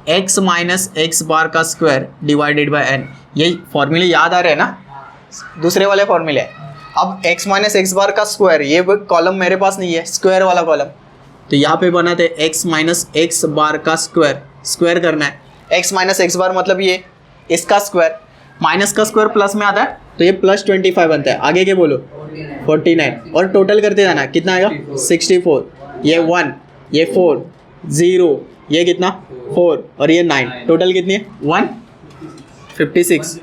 x minus x bar का स्क्वायर डिवाइडेड बाय n। ये फॉर्मूले याद आ रहे हैं ना, दूसरे वाले फॉर्मूले। अब x माइनस एक्स बार का स्क्वायर, ये कॉलम मेरे पास नहीं है, स्क्वायर वाला कॉलम, तो यहाँ पे बनाते x माइनस एक्स बार का स्क्वायर करना है। x माइनस एक्स बार मतलब ये इसका स्क्वायर, माइनस का स्क्वायर प्लस में आता है तो ये प्लस 25 बनता है। आगे के बोलो 49, और टोटल करते जाना, कितना आएगा? 64, ये 1, ये 4, 0, ये कितना 4 और ये 9, टोटल कितनी है? 156।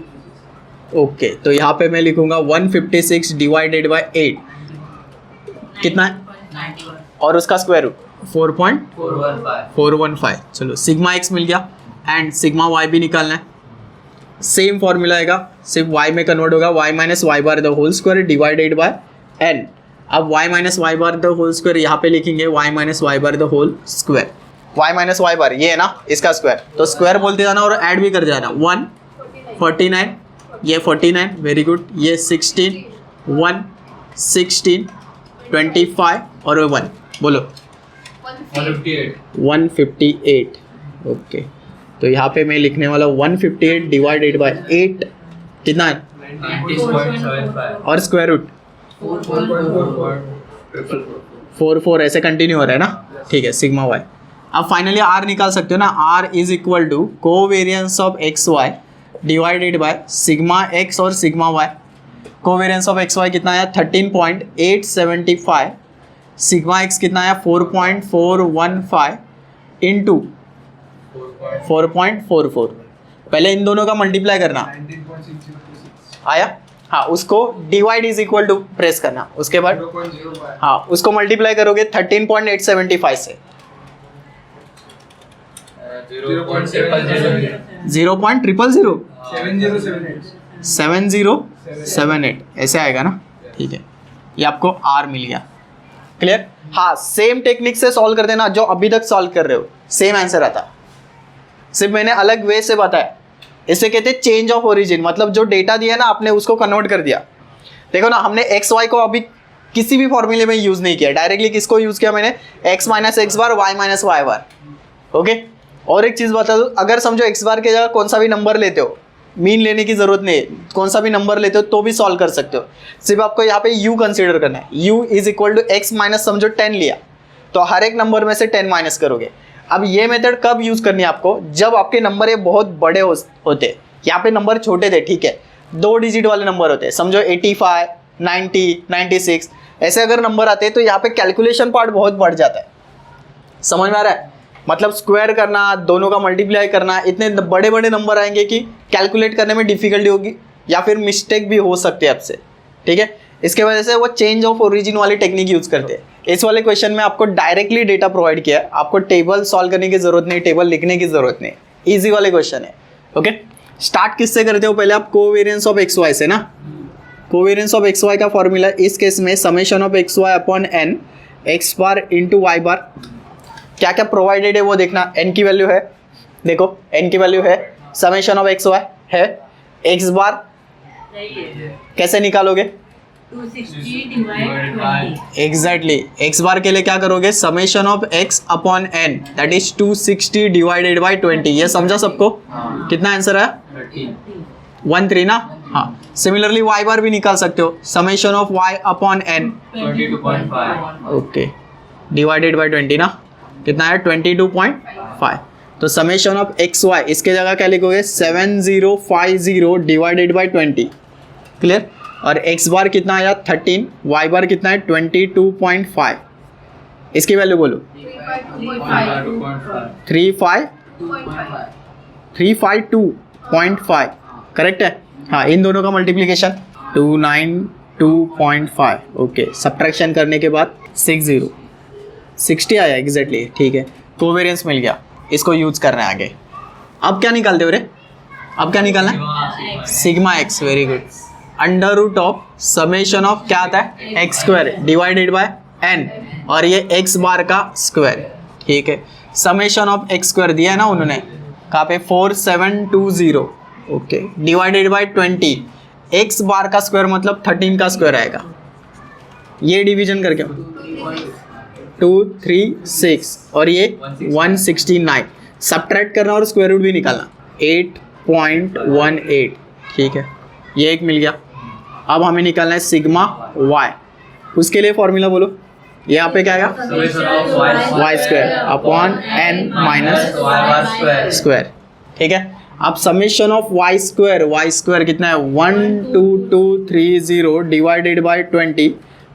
ओके, तो यहाँ पे मैं लिखूंगा 156 डिवाइडेड बाय 8 कितना है? और उसका स्क्वायर रूट 4.415। चलो सिग्मा एक्स मिल गया, एंड सिग्मा वाई भी निकालना है। सेम फॉर्मूला आएगा, सिर्फ y में कन्वर्ट होगा, y minus y bar the whole square divided by n। अब y minus y bar the whole square यहाँ पे लिखेंगे y minus y bar the whole square. y minus y bar ये है ना, इसका स्क्वायर, तो स्क्वायर बोलते जाना और ऐड भी कर जाना। 149, ये 49, वेरी गुड, ये 16, 1, 16, 25 और 1, बोलो 158। ओके, तो यहाँ पे मैं लिखने वाला 158 डिवाइडेड बाय 8 कितना है? 90.75 और स्क्वायर रूट 44 ऐसे कंटिन्यू हो रहा है ना, ठीक है। सिग्मा वाई, अब फाइनली आर निकाल सकते हो ना, r is equal to covariance of x y divided by sigma x और sigma y. Covariance of x y कितना आया? 13.875, सिग्मा एक्स कितना आया? 4.415 इंटू 4.44। पहले इन दोनों का मल्टीप्लाई करना, आया? हाँ, उसको divide is equal to press करना, उसके बाद हाँ उसको मल्टीप्लाई करोगे 13.875 से 0.0007078 ऐसे आएगा ना, ठीक है। ये आपको आर मिल गया, क्लियर? हाँ, सेम टेक्निक से सॉल्व कर देना जो अभी तक सॉल्व कर रहे हो, सेम आंसर आता, सिर्फ मैंने अलग वे से बताया। इसे कहते हैं चेंज ऑफ ओरिजिन, मतलब जो डेटा दिया ना आपने उसको कन्वर्ट कर दिया। देखो ना, हमने एक्स वाई को अभी किसी भी फॉर्मूले में यूज नहीं किया, डायरेक्टली किसको यूज किया मैंने? X minus x bar, y minus y बार। ओके, और एक चीज बता दूं, अगर समझो एक्स बार के जगह कौन सा भी नंबर लेते हो, मीन लेने की जरूरत नहीं है, कौन सा भी नंबर लेते हो तो भी सॉल्व कर सकते हो। सिर्फ आपको यहाँ पे u कंसीडर करना है। u is equal to x minus, समझो 10 लिया तो हर एक नंबर में से 10 माइनस करोगे। अब ये मेथड कब यूज करनी है आपको? जब आपके नंबर ये बहुत बड़े होते। यहाँ पे नंबर छोटे थे, ठीक है, 2 डिजिट वाले नंबर होते हैं, समझो 85, 90, 96 ऐसे अगर नंबर आते हैं तो यहाँ पे कैलकुलेशन पार्ट बहुत बढ़ जाता है। समझ में आ रहा है? मतलब स्क्वायर करना, दोनों का मल्टीप्लाई करना, इतने बड़े बड़े नंबर आएंगे कि कैलकुलेट करने में डिफिकल्टी होगी या फिर मिस्टेक भी हो सकते हैं आपसे, ठीक है। इसके वजह से वो चेंज ऑफ ओरिजिन वाली टेक्निक यूज करते हैं। इस वाले क्वेश्चन में आपको डायरेक्टली डेटा प्रोवाइड किया है, आपको टेबल सॉल्व करने की जरूरत नहीं, टेबल लिखने की जरूरत नहीं, ईजी वाले क्वेश्चन है। ओके, स्टार्ट किससे करते हो? पहले आप कोवेरियंस ऑफ एक्स वाई से ना, कोवेरियंस ऑफ एक्स वाई का फॉर्मूला इस केस में summation of x y upon n x bar into y bar. क्या क्या प्रोवाइडेड है वो देखना। एन की वैल्यू है, देखो एन की वैल्यू है, समेशन ऑफ एक्स वाई है, एक्स बार कैसे निकालोगे? 260 डिवाइड 20। एग्जैक्टली, एक्स बार के लिए क्या करोगे? Summation of x upon n that is 260 divided by 20। ये समझा सबको? कितना आंसर है? 13 ना। हाँ, सिमिलरली वाई बार भी निकाल सकते हो, summation of y upon n 22.5 okay divided by 20 ना, कितना है? 22.5। तो समेशन ऑफ एक्स वाई, इसके जगह क्या लिखोगे? 7050 डिवाइडेड बाई 20, क्लियर। और एक्स बार कितना आया? 13, वाई बार कितना है? 22.5। इसकी वैल्यू बोलो 352.5 करेक्ट है। हाँ, इन दोनों का मल्टीप्लिकेशन 292.5 ओके, सब्ट्रैक्शन करने के बाद 60 आया एग्जैक्टली, ठीक है। कोवेरियंस मिल गया, इसको यूज करना है आगे। अब क्या निकालते हो रे? अब क्या निकालना है? Sigma x, very good, under root of summation of क्या आता है x square divided by n, और ये एक्स बार का स्क्वायर, ठीक है। समेशन ऑफ एक्स स्क्वायर दिया है ना उन्होंने, कहाँ पे 4720, okay, divided by 20, x bar का स्क्वायर मतलब 13 का स्क्वायर आएगा, ये डिवीजन करके 236 और ये 169, सब्ट्रैक्ट करना और स्क्वायर रूट भी निकालना, 8.18, ठीक है, ये एक मिल गया। अब हमें निकालना है सिग्मा वाई, उसके लिए फॉर्मूला बोलो, यहाँ पे क्या आएगा Summation of y y square upon n minus y bar square. Square, ठीक है। अब समेशन ऑफ वाई स्क्वायर कितना है 12230 divided by 20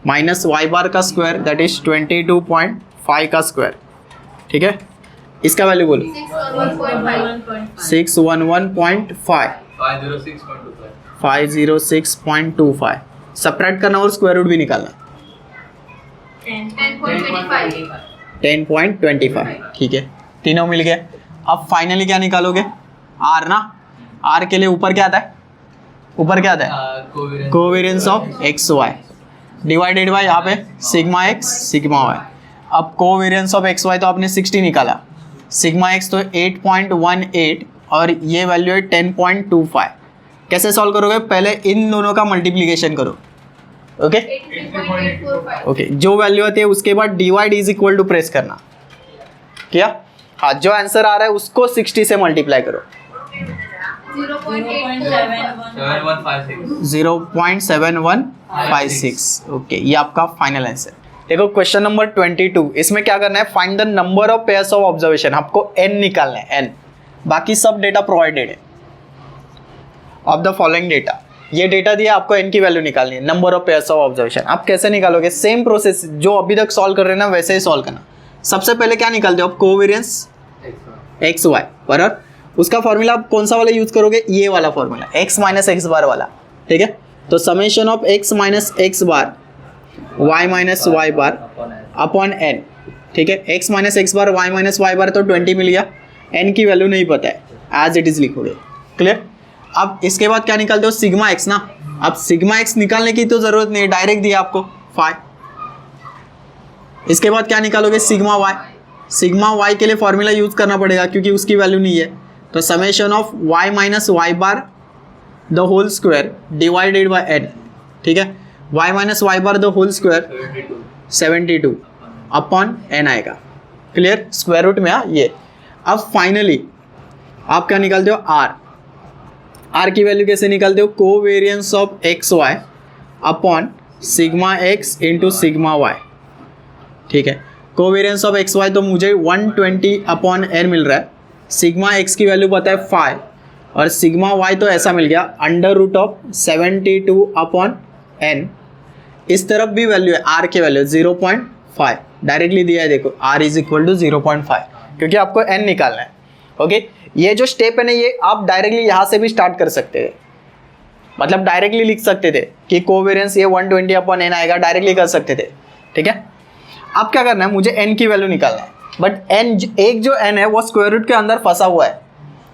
minus y bar का स्क्वायर दैट इज 22.5 का स्क्वायर, ठीक है। इसका वैल्यू बोलो 611.5, 506.25. 506.25, सब्ट्रैक्ट करना और स्क्वायर रूट भी निकालना, 10.25, ठीक है, तीनों मिल गए। अब फाइनली क्या निकालोगे आर ना, आर के लिए ऊपर क्या आता है, ऊपर क्या आता है Covariance. Covariance of x y divided by यहाँ पे सिग्मा एक्स सिग्मा वाई। अब कोवेरियंस ऑफ एक्स वाई तो आपने 60 निकाला, सिग्मा एक्स तो 8.18 और ये वैल्यू है 10.25। कैसे सॉल्व करोगे, पहले इन दोनों का मल्टीप्लिकेशन करो, ओके ओके, जो वैल्यू आती है उसके बाद divide is equal to press करना, क्या, हाँ, जो आंसर आ रहा है उसको 60 से मल्टीप्लाई करो, 0.7156, ओके, ये आपका फाइनल आंसर। देखो क्वेश्चन नंबर 22, इसमें क्या करना है, find the number of pairs of observation, आपको n निकालना है, n, बाकी सब डेटा प्रोवाइडेड है ऑफ द फॉलोइंग डेटा, ये डेटा दिया, आपको n की वैल्यू निकालनी है, number of pairs of observation. आप कैसे निकालोगे, सेम प्रोसेस जो अभी तक सॉल्व कर रहे हैं ना वैसे ही सॉल्व करना। सबसे पहले क्या निकालते हो आप, कोवेरियंस एक्स वाई, बराबर, उसका फॉर्मूला आप कौन सा वाला यूज करोगे, ये वाला formula, x minus x bar वाला, ठीक है। तो summation of x minus x bar y minus y bar upon n, ठीक है, x minus x bar y minus y bar तो 20 मिल गया, n की वैल्यू नहीं पता है, एज इट इज लिखोगे, क्लियर। अब इसके बाद क्या निकालते हो, सिग्मा x ना, अब सिग्मा x निकालने की तो जरूरत नहीं है, डायरेक्ट दिया आपको 5। इसके बाद क्या निकालोगे, सिग्मा y, सिग्मा y के लिए फॉर्मूला यूज करना पड़ेगा क्योंकि उसकी वैल्यू नहीं है, तो summation of y minus y bar the whole square divided by n, ठीक है, y minus y bar the whole square 72 upon n आएगा, क्लियर, स्क्वायर रूट में ये। अब फाइनली आप क्या निकालते हो, r की वैल्यू कैसे निकालते हो, covariance of x y upon sigma x into sigma y, ठीक है। कोवेरियंस ऑफ एक्स वाई तो मुझे 120 अपॉन n मिल रहा है, सिग्मा एक्स की वैल्यू पता है 5 और सिग्मा वाई तो ऐसा मिल गया under root of 72 upon n। इस तरफ भी वैल्यू है, r की वैल्यू 0.5 डायरेक्टली दिया है, देखो r इज इक्वल टू 0.5 क्योंकि आपको n निकालना है, ओके। ये जो स्टेप है ना, ये आप डायरेक्टली यहाँ से भी स्टार्ट कर सकते थे, मतलब डायरेक्टली लिख सकते थे कि कोवेरियंस ये 120 अपॉन n आएगा, डायरेक्टली कर सकते थे, ठीक है। अब क्या करना है, मुझे n की वैल्यू निकालना है, बट n एक जो n है वो स्क्वायर रूट के अंदर फंसा हुआ है,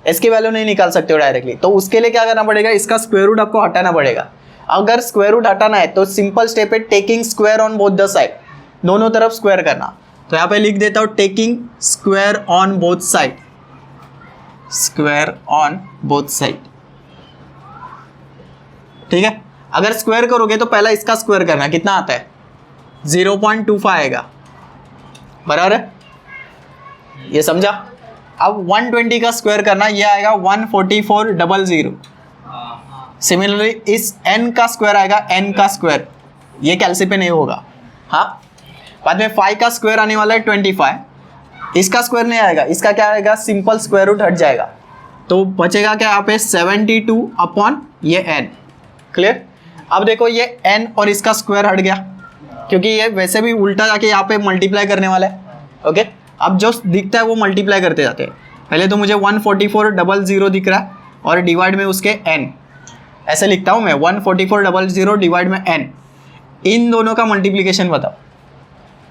इसकी वैल्यू नहीं निकाल सकते हो डायरेक्टली, तो उसके लिए क्या करना पड़ेगा, इसका स्क्वायर रूट आपको हटाना पड़ेगा। अगर स्क्वायर रूट हटाना है तो सिंपल स्टेप है taking square on both the side, दोनों तरफ स्क्वायर करना। तो यहाँ पे लिख देता हूँ taking square on both side, square on both side, ठीक है। अगर स्क्वायर करोगे तो पहला इसका स्क्वायर करना, कितना आता है 0.25 आएगा, बराबर है, ये समझा। अब 120 का स्क्वायर करना, ये आएगा 14400। सिमिलरली इस n का स्क्वायर आएगा, n का स्क्वायर, ये कैलसी पे नहीं होगा, हाँ। बाद में 5 का स्क्वायर आने वाला है 25, इसका स्क्वायर नहीं आएगा, इसका क्या आएगा, सिंपल स्क्वायर रूट हट जाएगा, तो बचेगा क्या यहाँ पे 72 अपॉन ये n, क्लियर। अब देखो ये n और इसका स्क्वायर हट गया क्योंकि ये वैसे भी उल्टा जाके यहाँ पे मल्टीप्लाई करने वाला है, ओके। अब जो दिखता है वो मल्टीप्लाई करते जाते हैं, पहले तो मुझे 14400 दिख रहा है और डिवाइड में उसके n, ऐसे लिखता हूँ मैं 14400 डिवाइड में n, इन दोनों का मल्टीप्लिकेशन बताओ,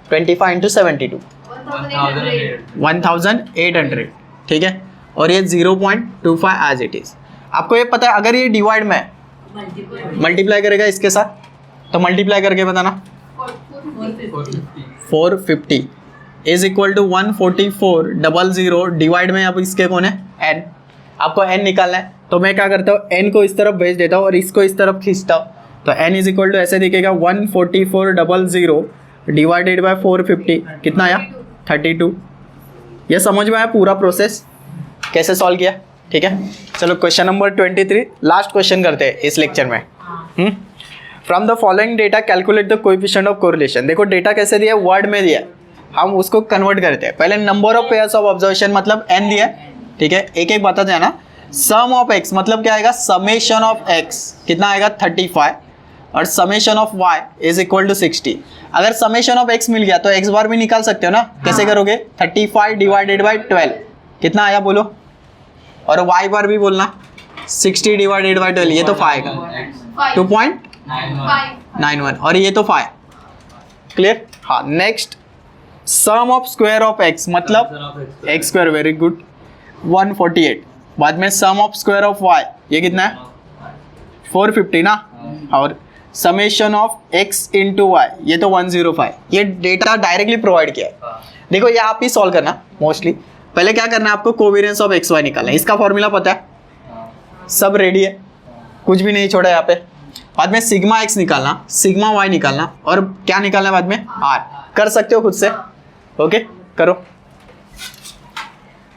25 इंटू 72 1800, ठीक है, और ये 0.25 एज इट इज। आपको ये पता है अगर ये डिवाइड में है, मल्टीपल मल्टीप्लाई करेगा इसके साथ, तो मल्टीप्लाई करके बताना 450 इज इक्वल टू 14400 डिवाइड में अब इसके कौन है n, आपको n निकालना है। तो मैं क्या करता हूँ n को इस तरफ भेज देता हूँ और इसको इस तरफ खींचता हूँ, तो n इज इक्वल टू ऐसे दिखेगा 14400 डिवाइडेड बाय 450 कितना आया 32। ये समझ में आया पूरा प्रोसेस कैसे सॉल्व किया, ठीक है। चलो क्वेश्चन नंबर 23 लास्ट क्वेश्चन करते हैं इस लेक्चर में। From the following data calculate the coefficient of correlation. देखो डेटा कैसे दिया है, वर्ड में दिया है, हम उसको कन्वर्ट करते हैं। पहले number of pairs of observation मतलब n दिया है, ठीक है, एक एक बताते जाना। सम ऑफ x मतलब क्या आएगा, समेशन ऑफ x कितना आएगा 35 और summation of y is equal to 60। अगर समेशन ऑफ x मिल गया तो x बार भी निकाल सकते हो ना, कैसे करोगे 35 डिवाइडेड बाई 12 कितना आया बोलो, और y बार भी बोलना 60 डिवाइडेड बाई 12, ये तो 5 का 2.91 और ये तो 5, क्लियर। हाँ next sum of square of x मतलब x स्क्वायर, वेरी गुड 148। बाद में sum of square of y ये कितना है 450 ना, और summation of x into y ये तो 105। ये डेटा डायरेक्टली प्रोवाइड किया है। देखो ये आप ही सॉल्व करना मोस्टली। पहले क्या करना है आपको, कोवेरियंस ऑफ एक्स वाई निकालना है, इसका फॉर्मूला पता है, सब रेडी है, कुछ भी नहीं छोड़ा यहाँ पे। बाद में सिग्मा एक्स निकालना, सिग्मा वाई निकालना, और क्या निकालना है बाद में आर। कर सकते हो खुद से, ओके करो।